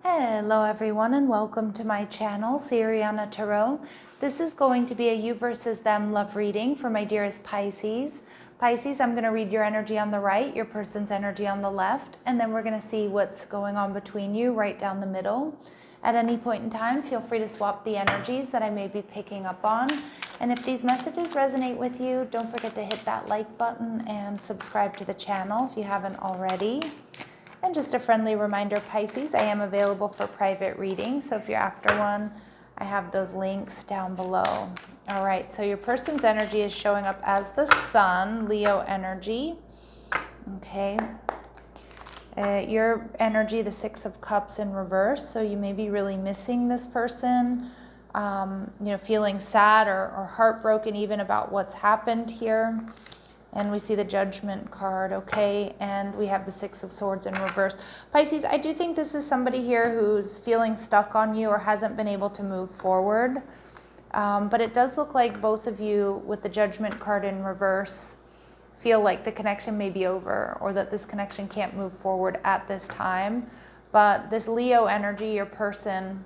Hello everyone and welcome to my channel, Siriana Tarot. This is going to be a you versus them love reading for my dearest Pisces. Pisces, I'm going to read your energy on the right, your person's energy on the left, and then we're going to see what's going on between you right down the middle. At any point in time, feel free to swap the energies that I may be picking up on. And if these messages resonate with you, don't forget to hit that like button and subscribe to the channel if you haven't already. And just a friendly reminder, Pisces, I am available for private reading. So if you're after one, I have those links down below. All right, so your person's energy is showing up as the Sun, Leo energy. Okay. Your energy, the Six of Cups in reverse. So you may be really missing this person, feeling sad or heartbroken even about what's happened here. And we see the Judgment card, okay? And we have the Six of Swords in reverse. Pisces, I do think this is somebody here who's feeling stuck on you or hasn't been able to move forward. But it does look like both of you with the Judgment card in reverse feel like the connection may be over or that this connection can't move forward at this time. But this Leo energy, your person,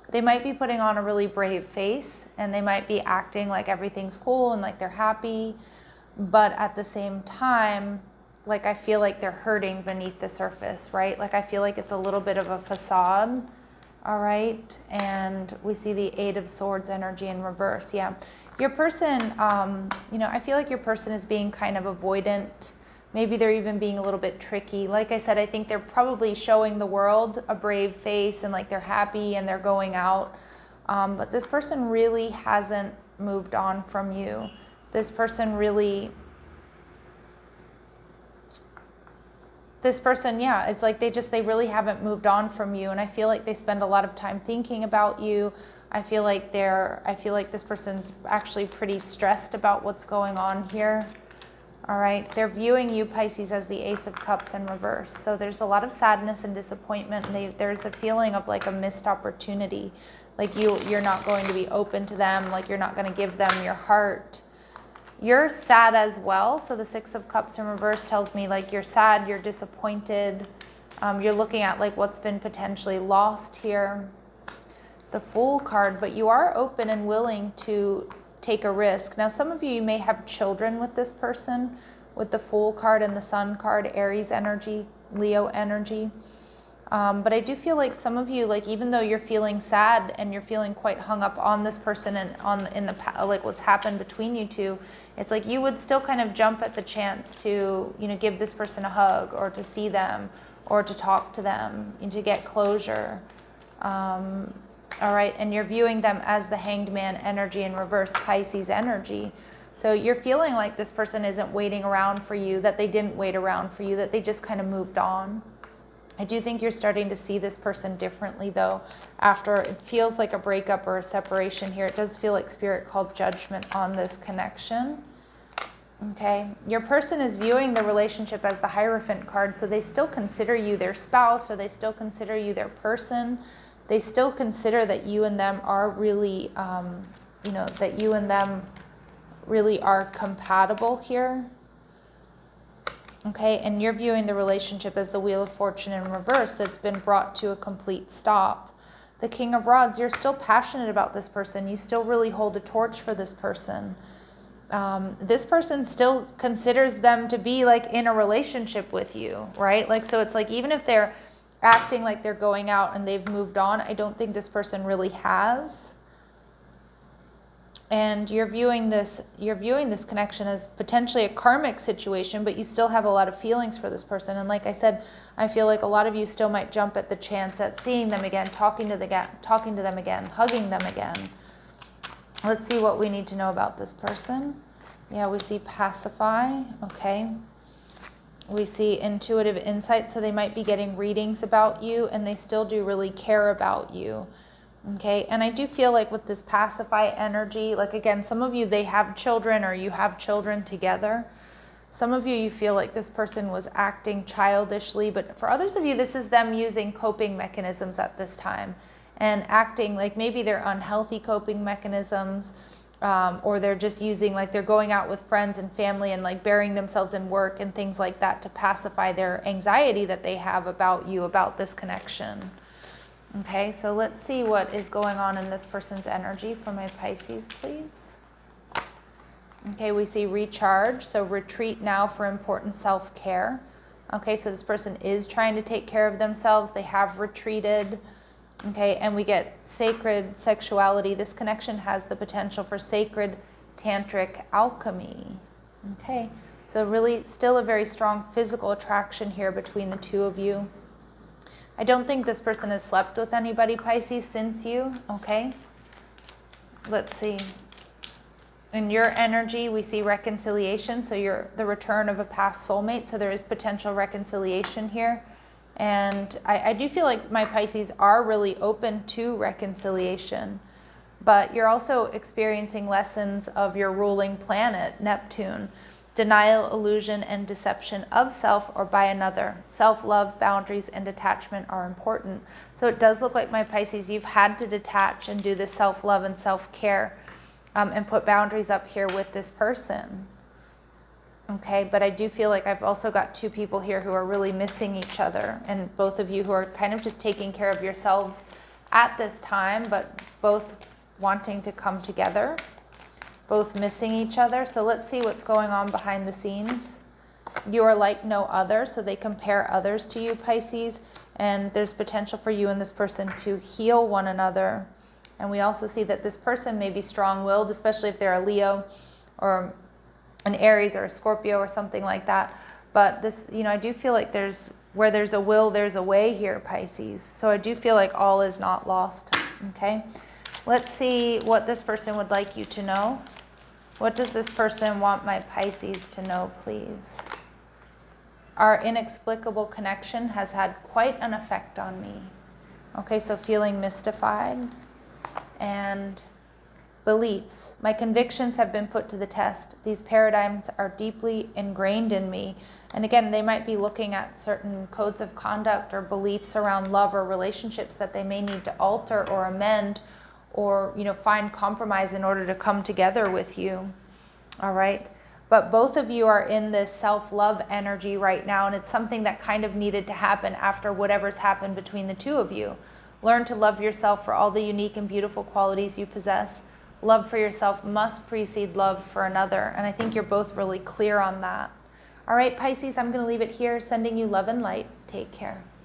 they might be putting on a really brave face and they might be acting like everything's cool and like they're happy. But at the same time, like I feel like they're hurting beneath the surface, right? Like I feel like it's a little bit of a facade, all right? And we see the Eight of Swords energy in reverse, yeah. Your person, I feel like your person is being kind of avoidant. Maybe they're even being a little bit tricky. Like I said, I think they're probably showing the world a brave face and like they're happy and they're going out. But this person really hasn't moved on from you. This person, yeah, it's like they really haven't moved on from you. And I feel like they spend a lot of time thinking about you. I feel like this person's actually pretty stressed about what's going on here. All right. They're viewing you, Pisces, as the Ace of Cups in reverse. So there's a lot of sadness and disappointment. There's a feeling of like a missed opportunity. Like you're not going to be open to them. Like you're not going to give them your heart. You're sad as well. So the Six of Cups in reverse tells me like you're sad, you're disappointed. You're looking at like what's been potentially lost here. The Fool card, but you are open and willing to take a risk. Now, some of you may have children with this person, with the Fool card and the Sun card, Aries energy, Leo energy. But I do feel like some of you, like even though you're feeling sad and you're feeling quite hung up on this person and like what's happened between you two, it's like you would still kind of jump at the chance to, give this person a hug or to see them or to talk to them and to get closure. All right, and you're viewing them as the Hanged Man energy in reverse, Pisces energy. So you're feeling like this person isn't waiting around for you, that they didn't wait around for you, that they just kind of moved on. I do think you're starting to see this person differently, though, after it feels like a breakup or a separation here. It does feel like Spirit called judgment on this connection. Okay, your person is viewing the relationship as the Hierophant card, so they still consider you their spouse, or they still consider you their person. They still consider that you and them are really, that you and them really are compatible here. Okay, and you're viewing the relationship as the Wheel of Fortune in reverse that's been brought to a complete stop. The King of Rods, you're still passionate about this person. You still really hold a torch for this person. This person still considers them to be like in a relationship with you, right? Like, so it's like even if they're acting like they're going out and they've moved on, I don't think this person really has. And you're viewing this connection as potentially a karmic situation, but you still have a lot of feelings for this person. And like I said, I feel like a lot of you still might jump at the chance at seeing them again, talking to them again, hugging them again. Let's see what we need to know about this person. Yeah, we see pacify, okay. We see intuitive insight, so they might be getting readings about you and they still do really care about you. Okay, and I do feel like with this pacify energy, like again, some of you, they have children or you have children together. Some of you, you feel like this person was acting childishly, but for others of you, this is them using coping mechanisms at this time and acting like maybe they're unhealthy coping mechanisms, or they're just using, like they're going out with friends and family and like burying themselves in work and things like that to pacify their anxiety that they have about you, about this connection. Okay, so let's see what is going on in this person's energy for my Pisces, please. Okay, we see recharge, so retreat now for important self-care. Okay, so this person is trying to take care of themselves. They have retreated. Okay, and we get sacred sexuality. This connection has the potential for sacred tantric alchemy. Okay, so really still a very strong physical attraction here between the two of you. I don't think this person has slept with anybody, Pisces, since you. Okay, let's see. In your energy, we see reconciliation. So you're the return of a past soulmate. So there is potential reconciliation here. And I do feel like my Pisces are really open to reconciliation. But you're also experiencing lessons of your ruling planet, Neptune. Denial, illusion, and deception of self or by another. Self-love, boundaries, and detachment are important. So it does look like, my Pisces, you've had to detach and do this self-love and self-care. And put boundaries up here with this person. Okay, but I do feel like I've also got two people here who are really missing each other, and both of you who are kind of just taking care of yourselves at this time, but both wanting to come together, both missing each other. So let's see what's going on behind the scenes. You are like no other, so they compare others to you, Pisces, and there's potential for you and this person to heal one another. And we also see that this person may be strong-willed, especially if they're a Leo or an Aries or a Scorpio or something like that. But this, I do feel like where there's a will, there's a way here, Pisces. So I do feel like all is not lost, okay? Let's see what this person would like you to know. What does this person want my Pisces to know, please? Our inexplicable connection has had quite an effect on me. Okay, so feeling mystified. And beliefs. My convictions have been put to the test. These paradigms are deeply ingrained in me. And again, they might be looking at certain codes of conduct or beliefs around love or relationships that they may need to alter or amend or, find compromise in order to come together with you. All right. But both of you are in this self-love energy right now, and it's something that kind of needed to happen after whatever's happened between the two of you. Learn to love yourself for all the unique and beautiful qualities you possess. Love for yourself must precede love for another. And I think you're both really clear on that. All right, Pisces, I'm going to leave it here. Sending you love and light. Take care.